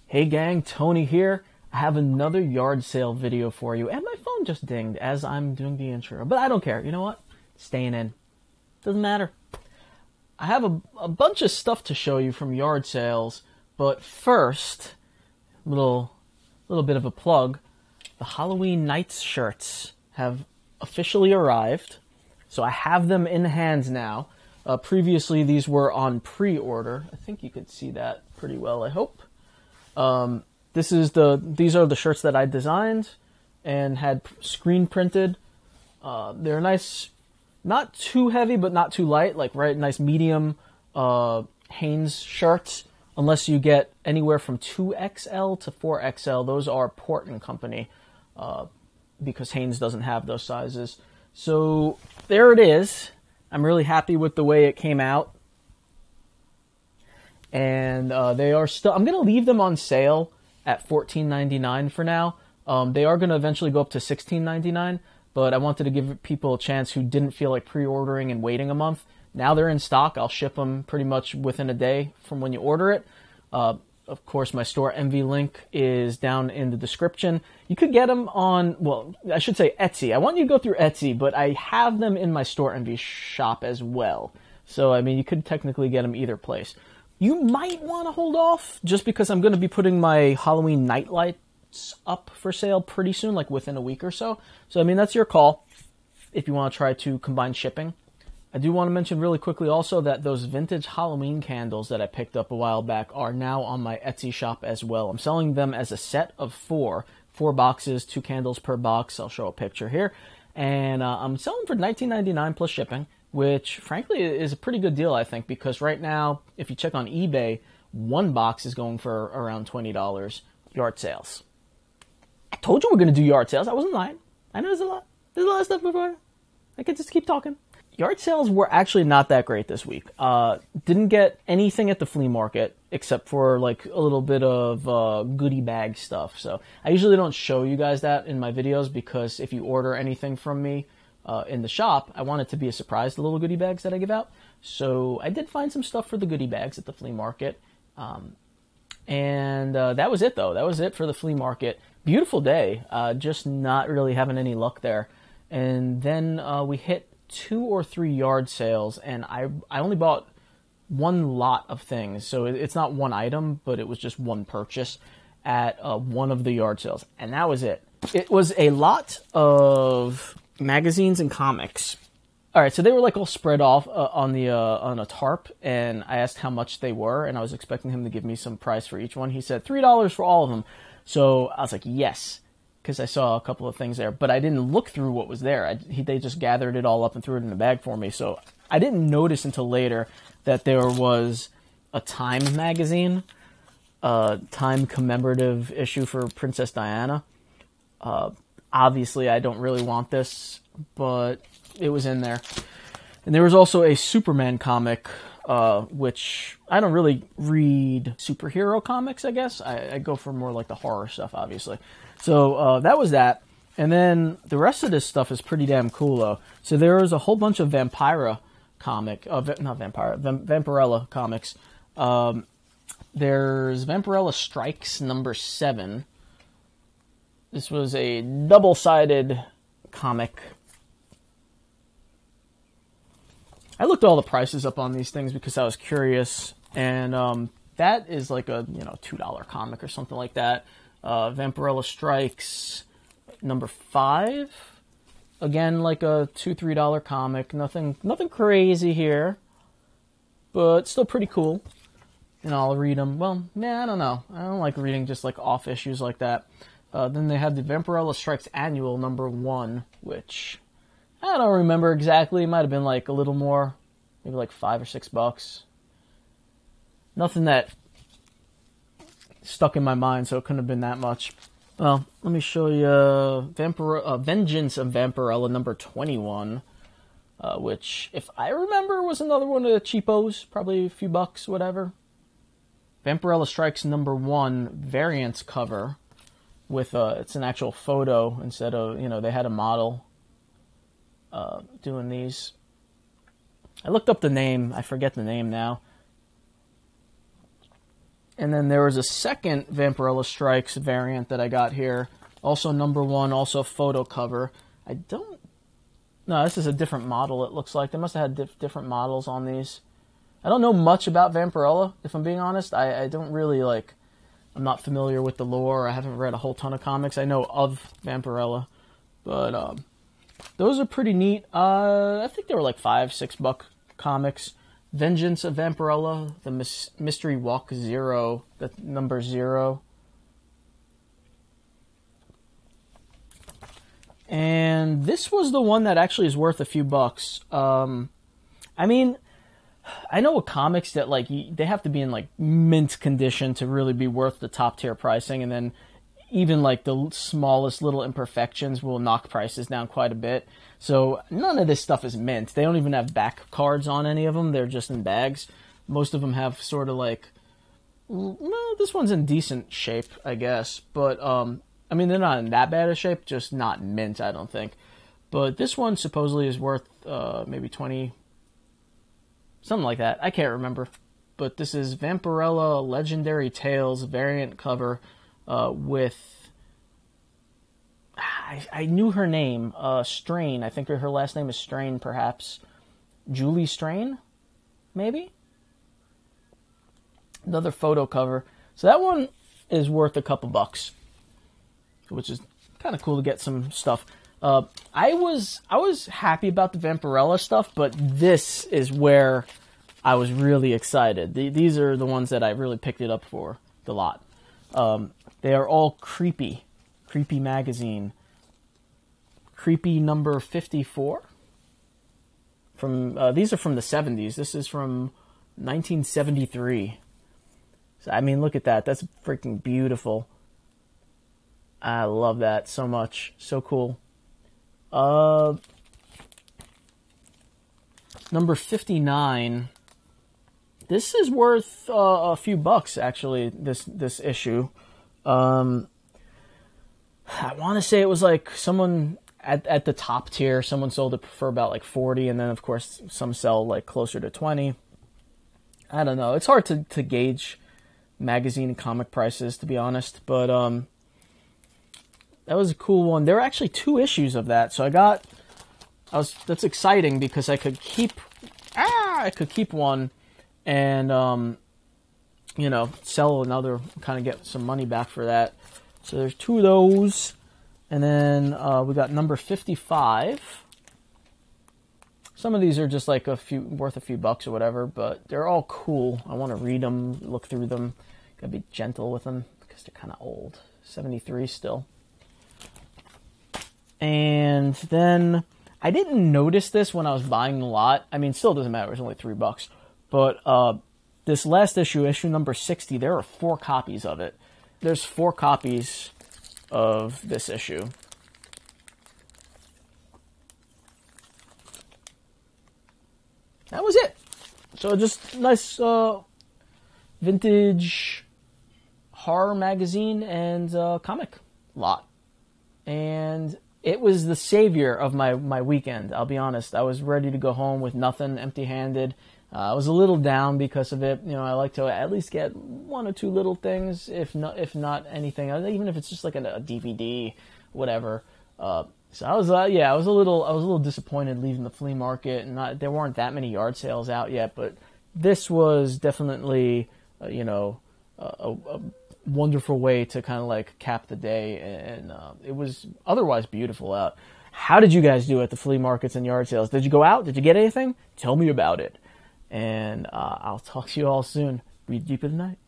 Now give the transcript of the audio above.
Hey gang, Tony here. I have another yard sale video for you, and my phone just dinged as I'm doing the intro, but I don't care. You know what? Staying in. Doesn't matter. I have a bunch of stuff to show you from yard sales, but first, little bit of a plug. The Halloween Nights shirts have officially arrived, so I have them in hands now. Previously, these were on pre-order. I think you could see that pretty well, I hope. These are the shirts that I designed and had screen printed. They're nice, not too heavy, but not too light, like nice medium Hanes shirts. Unless you get anywhere from 2XL to 4XL, those are Port and Company, because Hanes doesn't have those sizes. So there it is. I'm really happy with the way it came out. And they are still, I'm going to leave them on sale at $14.99 for now. They are going to eventually go up to $16.99, but I wanted to give people a chance who didn't feel like pre-ordering and waiting a month. Now they're in stock. I'll ship them pretty much within a day from when you order it. Of course, my store MV link is down in the description. You could get them on, well, I should say Etsy. I want you to go through Etsy, but I have them in my store MV shop as well. So, I mean, you could technically get them either place. You might want to hold off just because I'm going to be putting my Halloween night lights up for sale pretty soon, like within a week or so. So, I mean, that's your call if you want to try to combine shipping. I do want to mention really quickly also that those vintage Halloween candles that I picked up a while back are now on my Etsy shop as well. I'm selling them as a set of four boxes, 2 candles per box. I'll show a picture here. And I'm selling for $19.99 plus shipping, which frankly is a pretty good deal, I think, because right now, if you check on eBay, 1 box is going for around $20. Yard sales. I told you we're going to do yard sales. I wasn't lying. I know there's a lot of stuff before. I could just keep talking. Yard sales were actually not that great this week. Didn't get anything at the flea market except for like a little bit of goodie bag stuff. So I usually don't show you guys that in my videos because if you order anything from me in the shop, I want it to be a surprise, the little goodie bags that I give out. So I did find some stuff for the goodie bags at the flea market. And that was it, though. That was it for the flea market. Beautiful day, just not really having any luck there. And then we hit 2 or 3 yard sales, and I only bought 1 lot of things. So it's not 1 item, but it was just 1 purchase at one of the yard sales. And that was it. It was a lot of magazines and comics. All right, so they were like all spread off on a tarp, and I asked how much they were, and I was expecting him to give me some price for each one. He said $3 for all of them. So I was like, yes, because I saw a couple of things there, but I didn't look through what was there. They just gathered it all up and threw it in a bag for me, so I didn't notice until later that there was a Time magazine, Time commemorative issue for Princess Diana. Obviously, I don't really want this, but it was in there. And there was also a Superman comic, which I don't really read superhero comics, I guess. I go for more like the horror stuff, obviously. So that was that. And then the rest of this stuff is pretty damn cool, though. So there was a whole bunch of Vampirella comics. There's Vampirella Strikes number 7. This was a double-sided comic. I looked all the prices up on these things because I was curious, and that is like a $2 comic or something like that. Vampirella Strikes number 5, again like a $2-3 comic. Nothing crazy here, but still pretty cool. And I'll read them. Well, I don't know. I don't like reading just like off issues like that. Then they had the Vampirella Strikes Annual number 1, which I don't remember exactly. It might have been like a little more, maybe like $5 or $6. Nothing that stuck in my mind, so it couldn't have been that much. Well, let me show you Vengeance of Vampirella number 21, which, if I remember, was another one of the cheapos, probably a few bucks, whatever. Vampirella Strikes number 1 variants cover with it's an actual photo instead of, they had a model doing these. I looked up the name. I forget the name now. And then there was a second Vampirella Strikes variant that I got here. Also number 1, also photo cover. No, this is a different model, it looks like. They must have had different models on these. I don't know much about Vampirella, if I'm being honest. I don't really, like, I'm not familiar with the lore. I haven't read a whole ton of comics. I know of Vampirella. But those are pretty neat. I think they were like $5-6 comics. Vengeance of Vampirella, the Mystery Walk 0, the number 0. And this was the one that actually is worth a few bucks. I mean, I know with comics that like they have to be in like mint condition to really be worth the top tier pricing, and then even like the smallest little imperfections will knock prices down quite a bit. So none of this stuff is mint. They don't even have back cards on any of them. They're just in bags. Most of them have sort of like, well, this one's in decent shape, I guess. But, I mean, they're not in that bad a shape, just not mint, I don't think. But this one supposedly is worth maybe 20, something like that. I can't remember. But this is Vampirella Legendary Tales variant cover with... I knew her name, Strain. I think her last name is Strain, perhaps. Julie Strain, maybe? Another photo cover. So that one is worth a couple bucks, which is kind of cool to get some stuff. I was happy about the Vampirella stuff, but this is where I was really excited. These are the ones that I really picked it up for, the lot. They are all Creepy magazine. Creepy number 54. These are from the 70s. This is from 1973. So, I mean, look at that. That's freaking beautiful. I love that so much. So cool. Number 59. This is worth a few bucks, actually, this issue. I want to say it was like someone at the top tier, someone sold it for about like 40, and then of course some sell like closer to 20. I don't know. It's hard to gauge magazine and comic prices, to be honest, but that was a cool one. There were actually 2 issues of that, so that's exciting because I could keep one and you know, sell another, kind of get some money back for that. So there's 2 of those. And then we got number 55. Some of these are just like worth a few bucks or whatever, but they're all cool. I want to read them, look through them. Gotta be gentle with them because they're kind of old. 73 still. And then I didn't notice this when I was buying the lot. I mean, still doesn't matter. It's only $3. But this last issue number 60, there are 4 copies of it. There's 4 copies of this issue. That was it. So just nice vintage horror magazine and comic lot. And it was the savior of my weekend, I'll be honest. I was ready to go home with nothing, empty-handed. I was a little down because of it. You know, I like to at least get 1 or 2 little things, if not anything, even if it's just like a DVD, whatever. So I was, I was a little disappointed leaving the flea market, and there weren't that many yard sales out yet. But this was definitely, you know, a wonderful way to kind of like cap the day, and it was otherwise beautiful out. How did you guys do at the flea markets and yard sales? Did you go out? Did you get anything? Tell me about it. And I'll talk to you all soon. Read deep in the night.